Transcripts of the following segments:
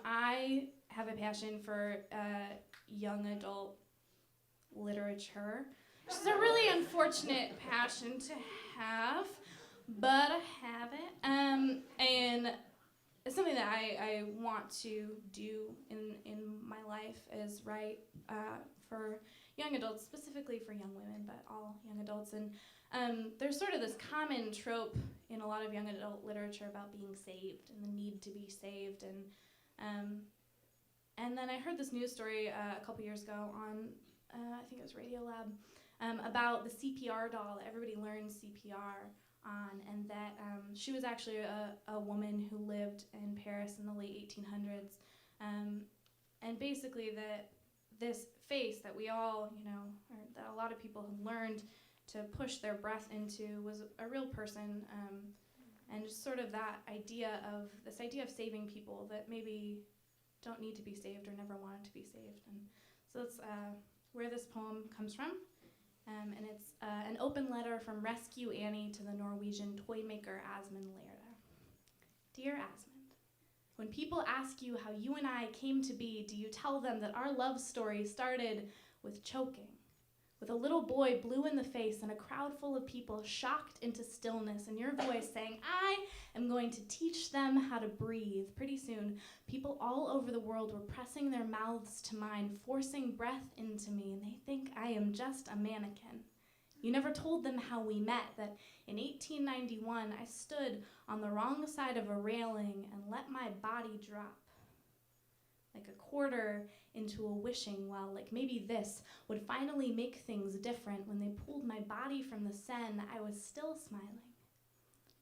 I have a passion for young adult literature, which is a really unfortunate passion to have, but I have it. And it's something that I want to do in my life is write for young adults, specifically for young women, but all young adults. And there's sort of this common trope in a lot of young adult literature about being saved and the need to be saved. And then I heard this news story a couple years ago on, I think it was Radiolab, about the CPR doll that everybody learns CPR on, and that she was actually a woman who lived in Paris in the late 1800s. And basically that this face that we all, or that a lot of people have learned to push their breath into was a real person, and just sort of this idea of saving people that maybe don't need to be saved or never wanted to be saved. And so that's where this poem comes from. And it's an open letter from Rescue Annie to the Norwegian toy maker Asmund Lerda. Dear Asmund, when people ask you how you and I came to be, do you tell them that our love story started with choking? With a little boy blue in the face and a crowd full of people shocked into stillness, and your voice saying, I am going to teach them how to breathe. Pretty soon, people all over the world were pressing their mouths to mine, forcing breath into me, and they think I am just a mannequin. You never told them how we met, that in 1891 I stood on the wrong side of a railing and let my body drop. Like a quarter into a wishing well, like maybe this would finally make things different. When they pulled my body from the Seine, I was still smiling.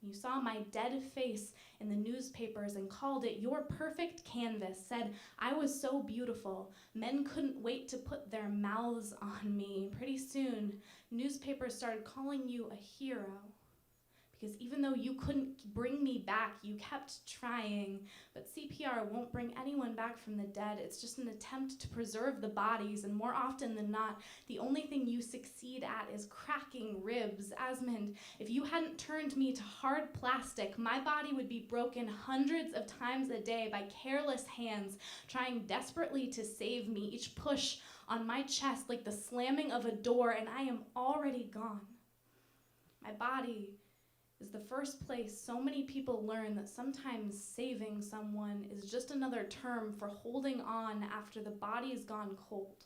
You saw my dead face in the newspapers and called it your perfect canvas, said I was so beautiful. Men couldn't wait to put their mouths on me. Pretty soon, newspapers started calling you a hero. Because even though you couldn't bring me back, you kept trying. But CPR won't bring anyone back from the dead. It's just an attempt to preserve the bodies, and more often than not, the only thing you succeed at is cracking ribs. Asmund, if you hadn't turned me to hard plastic, my body would be broken hundreds of times a day by careless hands, trying desperately to save me. Each push on my chest like the slamming of a door, and I am already gone. My body is the first place so many people learn that sometimes saving someone is just another term for holding on after the body's gone cold.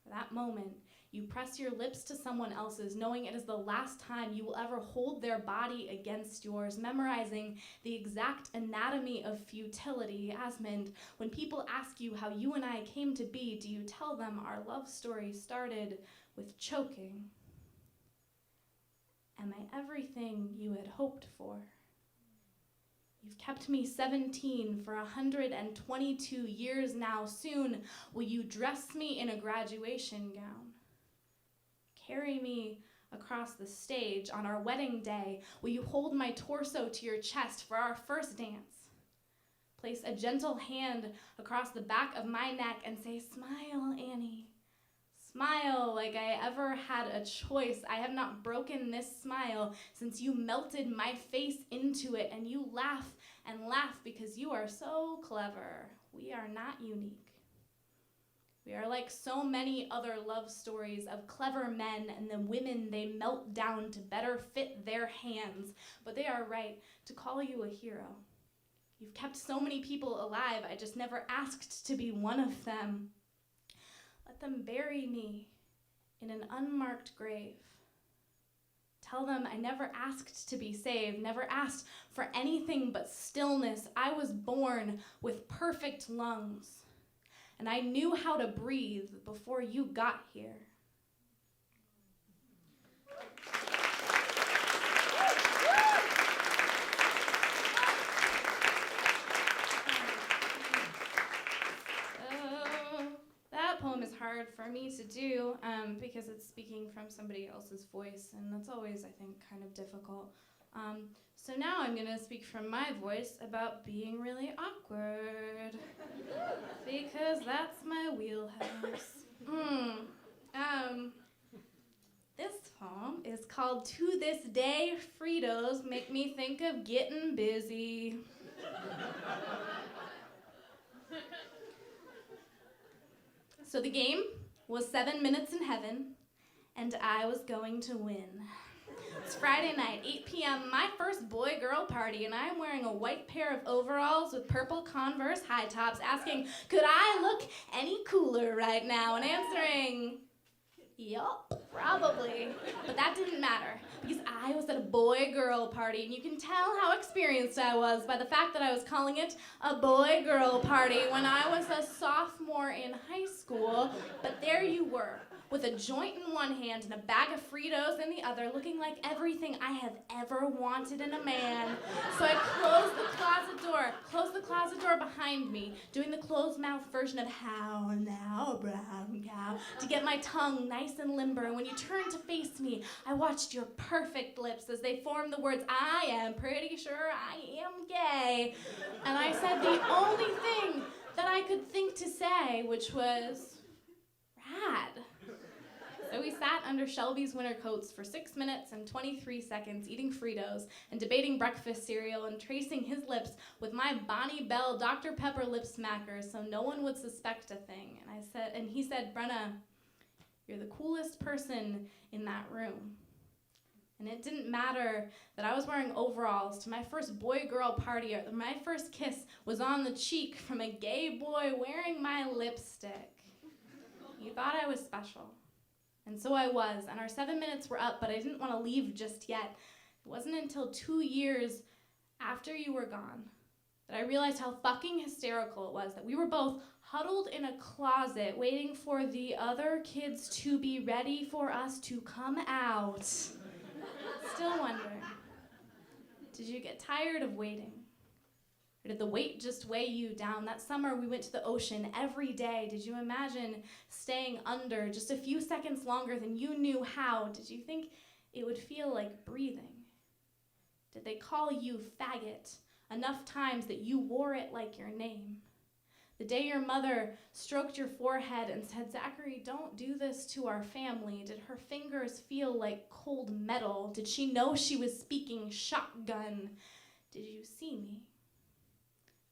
For that moment, you press your lips to someone else's, knowing it is the last time you will ever hold their body against yours, memorizing the exact anatomy of futility. Asmund, when people ask you how you and I came to be, do you tell them our love story started with choking? Am I everything you had hoped for? You've kept me 17 for 122 years now. Soon will you dress me in a graduation gown? Carry me across the stage on our wedding day. Will you hold my torso to your chest for our first dance? Place a gentle hand across the back of my neck and say, smile, Annie. Smile like I ever had a choice. I have not broken this smile since you melted my face into it, and you laugh and laugh because you are so clever. We are not unique. We are like so many other love stories of clever men and the women they melt down to better fit their hands, but they are right to call you a hero. You've kept so many people alive, I just never asked to be one of them. Let them bury me in an unmarked grave. Tell them I never asked to be saved, never asked for anything but stillness. I was born with perfect lungs, and I knew how to breathe before you got here. Poem is hard for me to do because it's speaking from somebody else's voice, and that's always, I think, kind of difficult. So now I'm going to speak from my voice about being really awkward because that's my wheelhouse. This poem is called To This Day, Fritos Make Me Think of Getting Busy. So the game was 7 minutes in heaven, and I was going to win. It's Friday night, 8 p.m., my first boy-girl party, and I'm wearing a white pair of overalls with purple Converse high tops, asking, could I look any cooler right now? And answering, yup, probably. But that didn't matter, because I was at a boy-girl party, and you can tell how experienced I was by the fact that I was calling it a boy-girl party when I was a sophomore in high school. But there you were, with a joint in one hand and a bag of Fritos in the other, looking like everything I have ever wanted in a man. So I closed the closet door behind me, doing the closed mouth version of how now, brown cow, to get my tongue nice and limber. And when you turned to face me, I watched your perfect lips as they formed the words, I am pretty sure I am gay. And I said the only thing that I could think to say, which was, rad. So we sat under Shelby's winter coats for 6 minutes and 23 seconds, eating Fritos and debating breakfast cereal and tracing his lips with my Bonnie Bell Dr. Pepper lip smacker so no one would suspect a thing. And he said, Brenna, you're the coolest person in that room. And it didn't matter that I was wearing overalls to my first boy-girl party, or my first kiss was on the cheek from a gay boy wearing my lipstick. You thought I was special. And so I was, and our 7 minutes were up, but I didn't want to leave just yet. It wasn't until 2 years after you were gone that I realized how fucking hysterical it was that we were both huddled in a closet waiting for the other kids to be ready for us to come out. Still wonder, did you get tired of waiting? Or did the weight just weigh you down? That summer we went to the ocean every day. Did you imagine staying under just a few seconds longer than you knew how? Did you think it would feel like breathing? Did they call you faggot enough times that you wore it like your name? The day your mother stroked your forehead and said, Zachary, don't do this to our family, did her fingers feel like cold metal? Did she know she was speaking shotgun? Did you see me?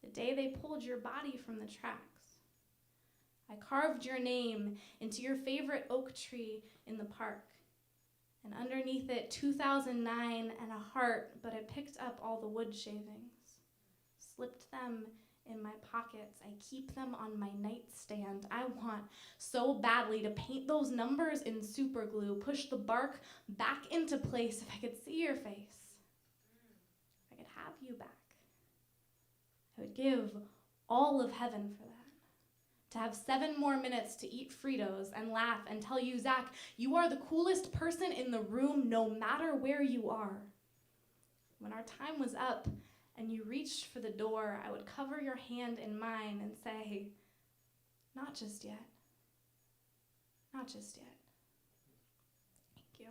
The day they pulled your body from the tracks. I carved your name into your favorite oak tree in the park. And underneath it, 2009 and a heart, but I picked up all the wood shavings, slipped them in my pockets. I keep them on my nightstand. I want so badly to paint those numbers in super glue, push the bark back into place if I could see your face. If I could have you back. I would give all of heaven for that. To have 7 more minutes to eat Fritos and laugh and tell you, Zach, you are the coolest person in the room no matter where you are. When our time was up and you reached for the door, I would cover your hand in mine and say, not just yet. Not just yet. Thank you.